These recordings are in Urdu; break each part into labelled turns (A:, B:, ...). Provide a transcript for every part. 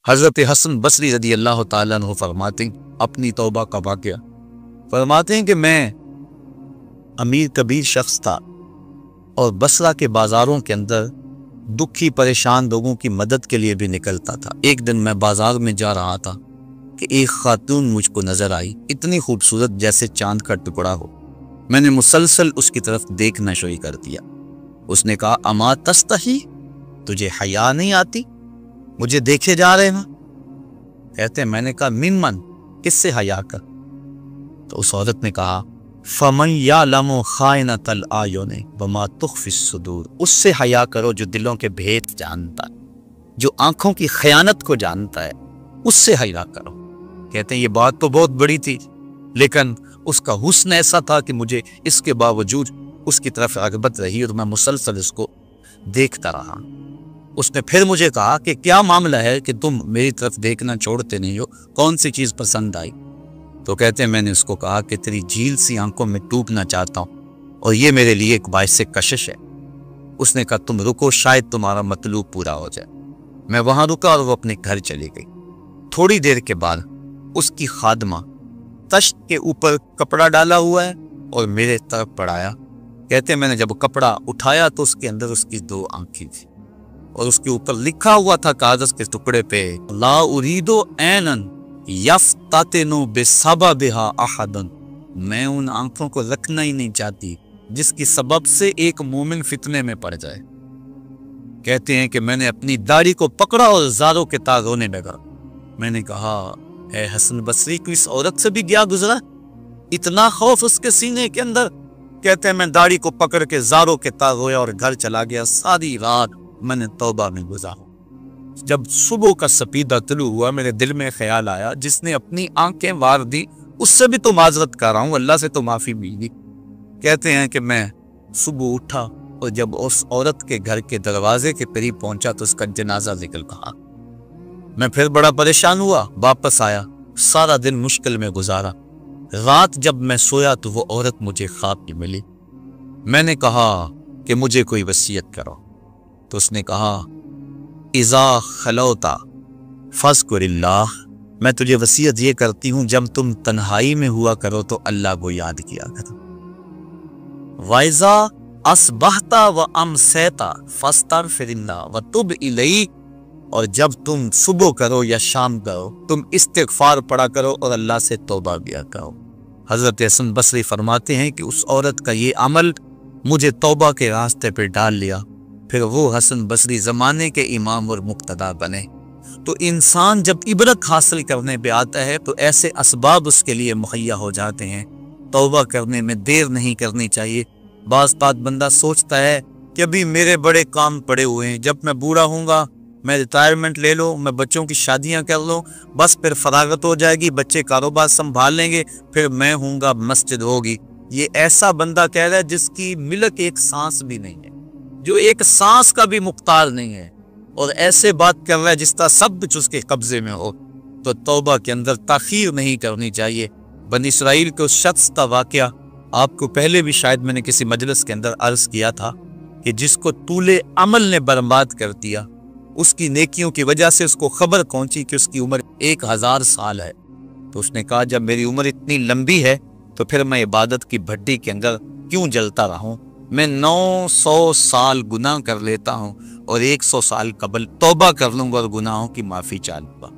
A: حضرت حسن بصری رضی اللہ تعالیٰ عنہ فرماتے ہیں اپنی توبہ کا واقعہ، فرماتے ہیں کہ میں امیر کبیر شخص تھا اور بصرہ کے بازاروں کے اندر دکھی پریشان لوگوں کی مدد کے لیے بھی نکلتا تھا۔ ایک دن میں بازار میں جا رہا تھا کہ ایک خاتون مجھ کو نظر آئی، اتنی خوبصورت جیسے چاند کا ٹکڑا ہو۔ میں نے مسلسل اس کی طرف دیکھنا شروع کر دیا۔ اس نے کہا اما تستحی، تجھے حیا نہیں آتی؟ مجھے دیکھے جا رہے ہیں؟ کہتے ہیں میں نے کہا من کس سے حیا کر؟ تو اس عورت نے کہا فمن یعلم خائنۃ الاعین وما تخفی الصدور، اس سے حیا کرو جو دلوں کے بھید جانتا ہے، جو آنکھوں کی خیانت کو جانتا ہے، اس سے حیا کرو۔ کہتے ہیں یہ بات تو بہت بڑی تھی، لیکن اس کا حسن ایسا تھا کہ مجھے اس کے باوجود اس کی طرف رغبت رہی اور میں مسلسل اس کو دیکھتا رہا۔ اس نے پھر مجھے کہا کہ کیا معاملہ ہے کہ تم میری طرف دیکھنا چھوڑتے نہیں ہو، کون سی چیز پسند آئی؟ تو کہتے ہیں میں نے اس کو کہا کہ تیری جھیل سی آنکھوں میں ڈوبنا چاہتا ہوں اور یہ میرے لیے ایک باعث کشش ہے۔ اس نے کہا تم رکو، شاید تمہارا مطلوب پورا ہو جائے۔ میں وہاں رکا اور وہ اپنے گھر چلی گئی۔ تھوڑی دیر کے بعد اس کی خادمہ تشت کے اوپر کپڑا ڈالا ہوا ہے اور میرے طرف پڑھایا۔ کہتے ہیں میں نے جب کپڑا اٹھایا تو اس کے اندر اس کی 2 آنکھیں تھی اور اس کے اوپر لکھا ہوا تھا کاغذ کے ٹکڑے پہ لا اريد عینا یفتتن بسببها احدا، میں ان آنکھوں کو رکھنا ہی نہیں چاہتی جس کی سبب سے ایک مومن فتنے میں پڑ جائے۔ کہتے ہیں کہ میں نے اپنی داڑھی کو پکڑا اور زاروں کے تار رونے لگا۔ میں نے کہا اے حسن بصری کو اس عورت سے بھی گیا گزرا، اتنا خوف اس کے سینے کے اندر؟ کہتے ہیں میں داڑھی کو پکڑ کے زاروں کے تار رویا اور گھر چلا گیا۔ ساری رات میں نے توبہ میں گزارا۔ جب صبح کا سپیدہ طلوع ہوا میرے دل میں خیال آیا جس نے اپنی آنکھیں وار دی اس سے بھی تو معذرت کر رہا ہوں، اللہ سے تو معافی ملی۔ کہتے ہیں کہ میں صبح اٹھا اور جب اس عورت کے گھر کے دروازے کے قریب پہنچا تو اس کا جنازہ نکل رہا۔ میں پھر بڑا پریشان ہوا، واپس آیا، سارا دن مشکل میں گزارا۔ رات جب میں سویا تو وہ عورت مجھے خواب میں ملی۔ میں نے کہا کہ مجھے کوئی وصیت کرو، تو اس نے کہا اذا خلوتا فاذکر اللہ، میں تجھے وصیت یہ کرتی ہوں جب تم تنہائی میں ہوا کرو تو اللہ کو یاد کیا کرو۔ وَإِذَا أَصْبَحْتَ وَأَمْسَيْتَ فَاسْتَغْفِرِ اللَّهَ وَتُبْ إِلَيْهِ، اور جب تم صبح کرو یا شام کرو تم استغفار پڑھا کرو اور اللہ سے توبہ کیا کرو۔ حضرت حسن بصری فرماتے ہیں کہ اس عورت کا یہ عمل مجھے توبہ کے راستے پہ ڈال لیا، پھر وہ حسن بصری زمانے کے امام اور مقتدا بنے۔ تو انسان جب عبرت حاصل کرنے پہ آتا ہے تو ایسے اسباب اس کے لیے مہیا ہو جاتے ہیں، توبہ کرنے میں دیر نہیں کرنی چاہیے۔ بعض بات بندہ سوچتا ہے کہ ابھی میرے بڑے کام پڑے ہوئے ہیں، جب میں بوڑھا ہوں گا میں ریٹائرمنٹ لے لوں، میں بچوں کی شادیاں کر لوں، بس پھر فراغت ہو جائے گی، بچے کاروبار سنبھال لیں گے، پھر میں ہوں گا، مسجد ہوگی۔ یہ ایسا بندہ کہہ رہا ہے جس کی ملک ایک سانس بھی نہیں ہے، جو ایک سانس کا بھی مختار نہیں ہے، اور ایسے بات کر رہا ہے جس طرح سب کچھ اس کے قبضے میں ہو۔ تو توبہ کے اندر تاخیر نہیں کرنی چاہیے۔ بنی اسرائیل کے اس شخص کا واقعہ آپ کو پہلے بھی شاید میں نے کسی مجلس کے اندر عرض کیا تھا کہ جس کو طول عمل نے برباد کر دیا، اس کی نیکیوں کی وجہ سے اس کو خبر پہنچی کہ اس کی عمر 1000 سال ہے، تو اس نے کہا جب میری عمر اتنی لمبی ہے تو پھر میں عبادت کی بھٹی کے اندر کیوں جلتا رہوں؟ میں 900 سال گناہ کر لیتا ہوں اور 100 سال قبل توبہ کر لوں گا اور گناہوں کی معافی چاہوں گا۔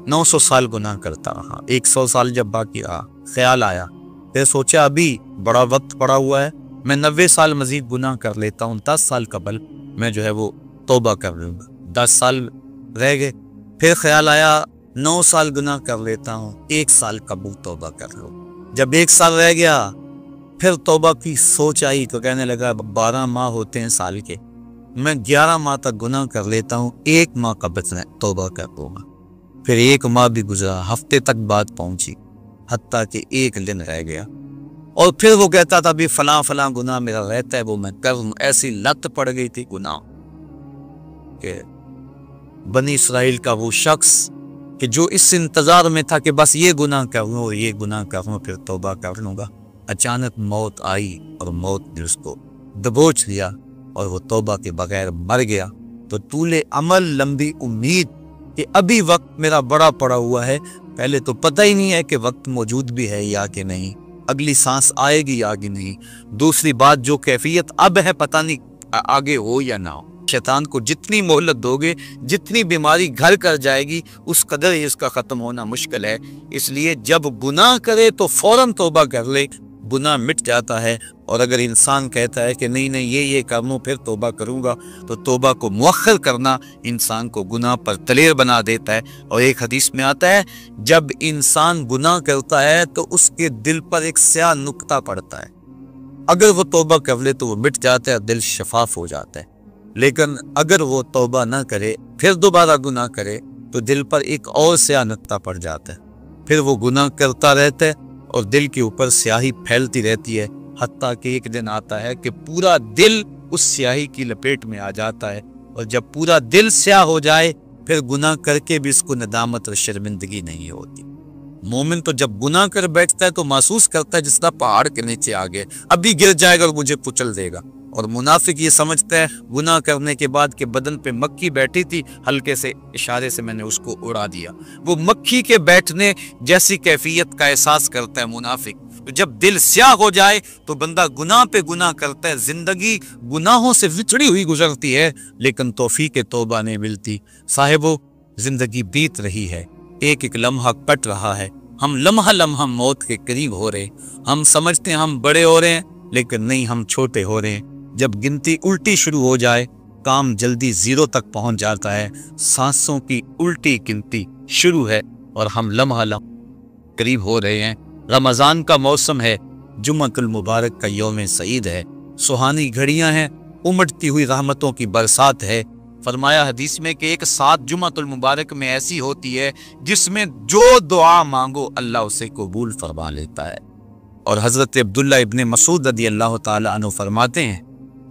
A: 900 سال گناہ کرتا رہا، 100 سال جب باقی رہا، خیال آیا، پھر سوچا ابھی بڑا وقت پڑا ہوا ہے، میں 90 سال مزید گناہ کر لیتا ہوں، 10 سال قبل میں جو ہے وہ توبہ کر لوں گا۔ 10 سال رہ گئے، پھر خیال آیا 9 سال گناہ کر لیتا ہوں، 1 سال قبل توبہ کر لوں۔ جب 1 سال رہ گیا پھر توبہ کی سوچ آئی تو کہنے لگا 12 ماہ ہوتے ہیں سال کے، میں 11 ماہ تک گناہ کر لیتا ہوں، 1 ماہ قبل توبہ کر لوں گا۔ پھر 1 ماہ بھی گزرا، ہفتے تک بات پہنچی، حتیٰ کہ 1 دن رہ گیا، اور پھر وہ کہتا تھا بھی فلاں فلاں گناہ میرا رہتا ہے وہ میں کروں۔ ایسی لت پڑ گئی تھی گناہ کہ بنی اسرائیل کا وہ شخص کہ جو اس انتظار میں تھا کہ بس یہ گناہ کروں اور یہ گناہ کروں پھر توبہ کر لوں گا، اچانک موت آئی اور موت نے اس کو دبوچ لیا اور وہ توبہ کے بغیر مر گیا۔ تو طول عمل، لمبی امید کہ ابھی وقت میرا بڑا پڑا ہوا ہے، پہلے تو پتہ ہی نہیں ہے کہ وقت موجود بھی ہے یا کہ نہیں، اگلی سانس آئے گی یا کہ نہیں، دوسری بات جو کیفیت اب ہے پتہ نہیں آگے ہو یا نہ ہو۔ شیطان کو جتنی مہلت دو گے، جتنی بیماری گھر کر جائے گی، اس قدر ہی اس کا ختم ہونا مشکل ہے۔ اس لیے جب گناہ کرے تو فوراً توبہ کر لے، گناہ مٹ جاتا ہے۔ اور اگر انسان کہتا ہے کہ نہیں یہ کر لوں پھر توبہ کروں گا، تو توبہ کو مؤخر کرنا انسان کو گناہ پر دلیر بنا دیتا ہے۔ اور ایک حدیث میں آتا ہے جب انسان گناہ کرتا ہے تو اس کے دل پر ایک سیاہ نقطہ پڑتا ہے، اگر وہ توبہ کر لے تو وہ مٹ جاتا ہے، دل شفاف ہو جاتا ہے۔ لیکن اگر وہ توبہ نہ کرے پھر دوبارہ گناہ کرے تو دل پر ایک اور سیاہ نقطہ پڑ جاتا ہے، پھر وہ گناہ کرتا رہتا ہے اور دل کے اوپر سیاہی پھیلتی رہتی ہے، حتیٰ کہ ایک دن آتا ہے کہ پورا دل اس سیاہی کی لپیٹ میں آ جاتا ہے۔ اور جب پورا دل سیاہ ہو جائے پھر گناہ کر کے بھی اس کو ندامت اور شرمندگی نہیں ہوتی۔ مومن تو جب گناہ کر بیٹھتا ہے تو محسوس کرتا ہے جس طرح پہاڑ کے نیچے آ گئے، ابھی گر جائے گا اور مجھے کچل دے گا۔ اور منافق یہ سمجھتا ہے گناہ کرنے کے بعد کہ بدن پہ مکھی بیٹھی تھی، ہلکے سے اشارے سے میں نے اس کو اڑا دیا، وہ مکھی کے بیٹھنے جیسی کیفیت کا احساس کرتا ہے منافق۔ تو جب دل سیاہ ہو جائے تو بندہ گناہ پہ گناہ کرتا ہے، زندگی گناہوں سے وچھڑی ہوئی گزرتی ہے، لیکن توفیق توبہ نہیں ملتی۔ صاحبو، زندگی بیت رہی ہے، ایک ایک لمحہ کٹ رہا ہے، ہم لمحہ لمحہ موت کے قریب ہو رہے ہیں، ہم سمجھتے ہیں ہم بڑے ہو رہے ہیں لیکن نہیں، ہم چھوٹے ہو رہے ہیں۔ جب گنتی الٹی شروع ہو جائے کام جلدی زیرو تک پہنچ جاتا ہے، سانسوں کی الٹی گنتی شروع ہے اور ہم لمحہ لمحہ قریب ہو رہے ہیں۔ رمضان کا موسم ہے، جمعۃ المبارک کا یوم سعید ہے، سہانی گھڑیاں ہیں، امٹتی ہوئی رحمتوں کی برسات ہے۔ فرمایا حدیث میں کہ ایک ساتھ جمعۃ المبارک میں ایسی ہوتی ہے جس میں جو دعا مانگو اللہ اسے قبول فرما لیتا ہے۔ اور حضرت عبداللہ ابن مسعود رضی اللہ تعالی عنہ فرماتے ہیں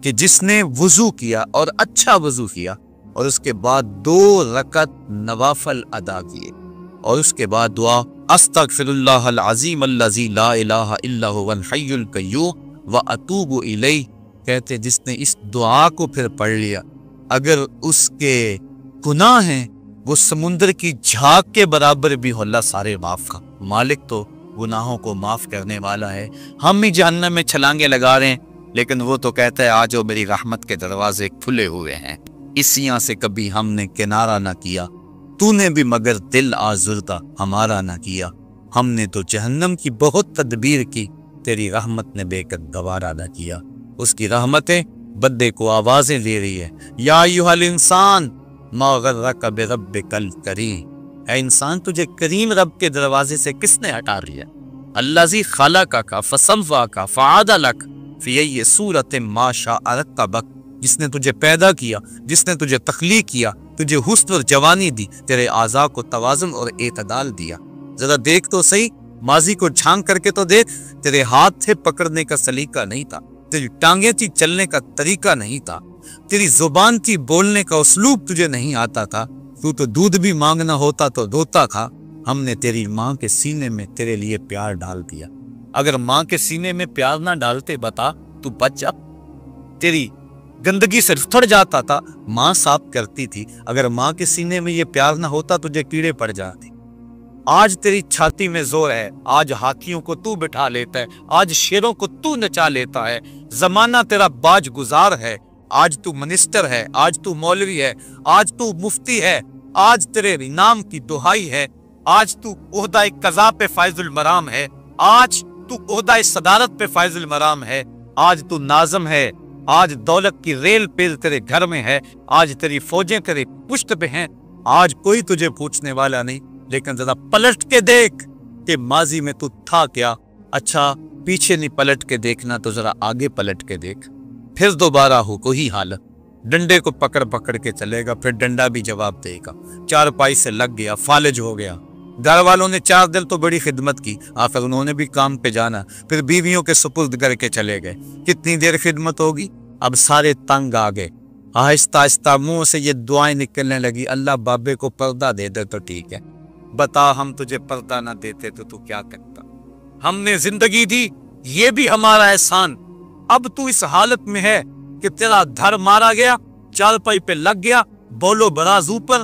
A: کہ جس نے وضو کیا اور اچھا وضو کیا اور اس کے بعد 2 رکعت نوافل ادا کیے اور اس کے بعد دعا استغفر اللہ العظیم الذی لا الہ الا هو الحی القیوم واتوب الیہ، کہتے جس نے اس دعا کو پھر پڑھ لیا، اگر اس کے گناہ ہیں وہ سمندر کی جھاگ کے برابر بھی ہو، اللہ سارے معاف کا مالک تو گناہوں کو معاف کرنے والا ہے۔ ہم ہی جہنم میں چھلانگے لگا رہے ہیں لیکن وہ تو کہتا ہے آج وہ میری رحمت کے دروازے کھلے ہوئے ہیں، اسیاں سے کبھی ہم نے کنارہ نہ کیا، تو نے بھی مگر دل آزردہ ہمارا نہ کیا، ہم نے تو جہنم کی بہت تدبیر کی، تیری رحمت نے بے قد گوارا نہ کیا۔ اس کی رحمتیں بندے کو آوازیں دے رہی ہے، یا ایھا الانسان ما غرک بربک الکریم، اے انسان تجھے کریم رب کے دروازے سے کس نے ہٹا لیا؟ الذی خلقک فسواک فعدلک فی ای صورت ما شاء رکبک، جس نے تجھے پیدا کیا، جس نے تجھے تخلیق کیا، تجھے حسن اور جوانی دی، تیرے اعضاء کو توازن اور اعتدال دیا۔ ذرا دیکھ تو صحیح، ماضی کو جھانک کر کے تو دیکھ، تیرے ہاتھ تھے پکڑنے کا سلیقہ نہیں تھا، تیری ٹانگیں تھی چلنے کا طریقہ نہیں تھا، تیری زبان تھی بولنے کا اسلوب تجھے نہیں آتا تھا، تو دودھ بھی مانگنا ہوتا تو روتا تھا۔ ہم نے تیری ماں کے سینے میں تیرے لیے پیار ڈال دیا، اگر ماں کے سینے میں پیار نہ ڈالتے بتا تو بچ جا، تیری گندگی سے تھڑ جاتا تھا، ماں صاف کرتی تھی، اگر ماں کے سینے میں یہ پیار نہ ہوتا تجھے کیڑے پڑ جاتے۔ آج تیری چھاتی میں زور ہے، آج ہاتھیوں کو تو بٹھا لیتا ہے، آج شیروں کو تو نچا لیتا ہے، زمانہ تیرا باج گزار ہے، آج تو منسٹر ہے، آج تو مولوی ہے، آج تو مفتی ہے، آج تیرے نام کی دہائی ہے، آج تو عہدہ قضا پہ فائز المرام ہے، آج تو عہدہ صدارت پہ فائز المرام ہے، آج تو ناظم ہے، آج دولت کی ریل پیل تیرے گھر میں ہے، آج تیری فوجیں تیرے پشت پہ ہیں، آج کوئی تجھے پوچھنے والا نہیں، لیکن ذرا پلٹ کے دیکھ کہ ماضی میں تو تھا کیا۔ اچھا پیچھے نہیں پلٹ کے دیکھنا تو ذرا آگے پلٹ کے دیکھ، پھر دوبارہ ہو کوئی حالت، ڈنڈے کو پکڑ پکڑ کے چلے گا، پھر ڈنڈا بھی جواب دے گا، چارپائی سے لگ گیا، فالج ہو گیا، گھر والوں نے 4 دن تو بڑی خدمت کی، آخر انہوں نے بھی کام پہ جانا، پھر بیویوں کے سپرد کر کے چلے گئے، کتنی دیر خدمت ہوگی؟ اب سارے تنگ آ گئے، آہستہ آہستہ منہ سے یہ دعائیں نکلنے لگی، اللہ بابے کو پردہ دے دے تو ٹھیک ہے، بتا ہم تجھے پردہ نہ دیتے تو کیا کرتا؟ ہم نے زندگی دی، یہ بھی ہمارا احسان، اب تو اس حالت میں ہے کہ تیرا دھر مارا گیا، چارپائی پہ لگ گیا، بولو براز اوپر،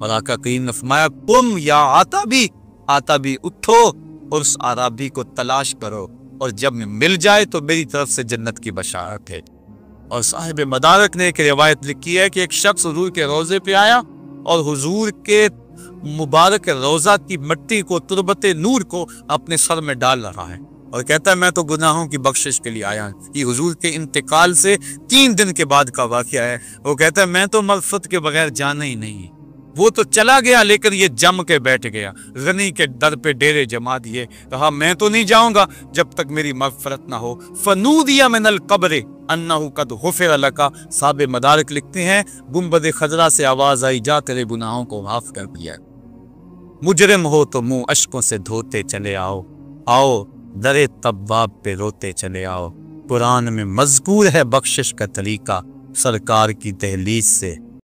A: اور آقا کریم نے فرمایا قم یا آتابی اٹھو اور اس عرابی کو تلاش کرو، اور جب مل جائے تو میری طرف سے جنت کی بشارت ہے۔ اور صاحب مدارک نے ایک روایت لکھی ہے کہ ایک شخص حضور کے روضے پہ آیا اور حضور کے مبارک روضہ کی مٹی کو، تربت نور کو اپنے سر میں ڈال رہا ہے اور کہتا ہے میں تو گناہوں کی بخشش کے لیے آیا ہوں۔ یہ حضور کے انتقال سے 3 دن کے بعد کا واقعہ ہے۔ وہ کہتا ہے میں تو مغفرت کے بغیر جانا ہی نہیں۔ وہ تو چلا گیا لیکن یہ جم کے بیٹھ گیا، غنی کے در پہ ڈیرے جما دیے، کہا میں تو نہیں جاؤں گا جب تک میری مغفرت نہ ہو۔ فنودی من القبر انہ قد غفر لک، صاحب مدارک لکھتے ہیں گنبد خضرا سے آواز آئی جا تیرے گناہوں کو معاف کر دیا۔ مجرم ہو تو منہ اشکوں سے دھوتے چلے آؤ، آؤ در طباب پہ روتے چلے آؤ۔ قرآن میں مذکور ہے بخشش کا طریقہ، سرکار کی دہلیز سے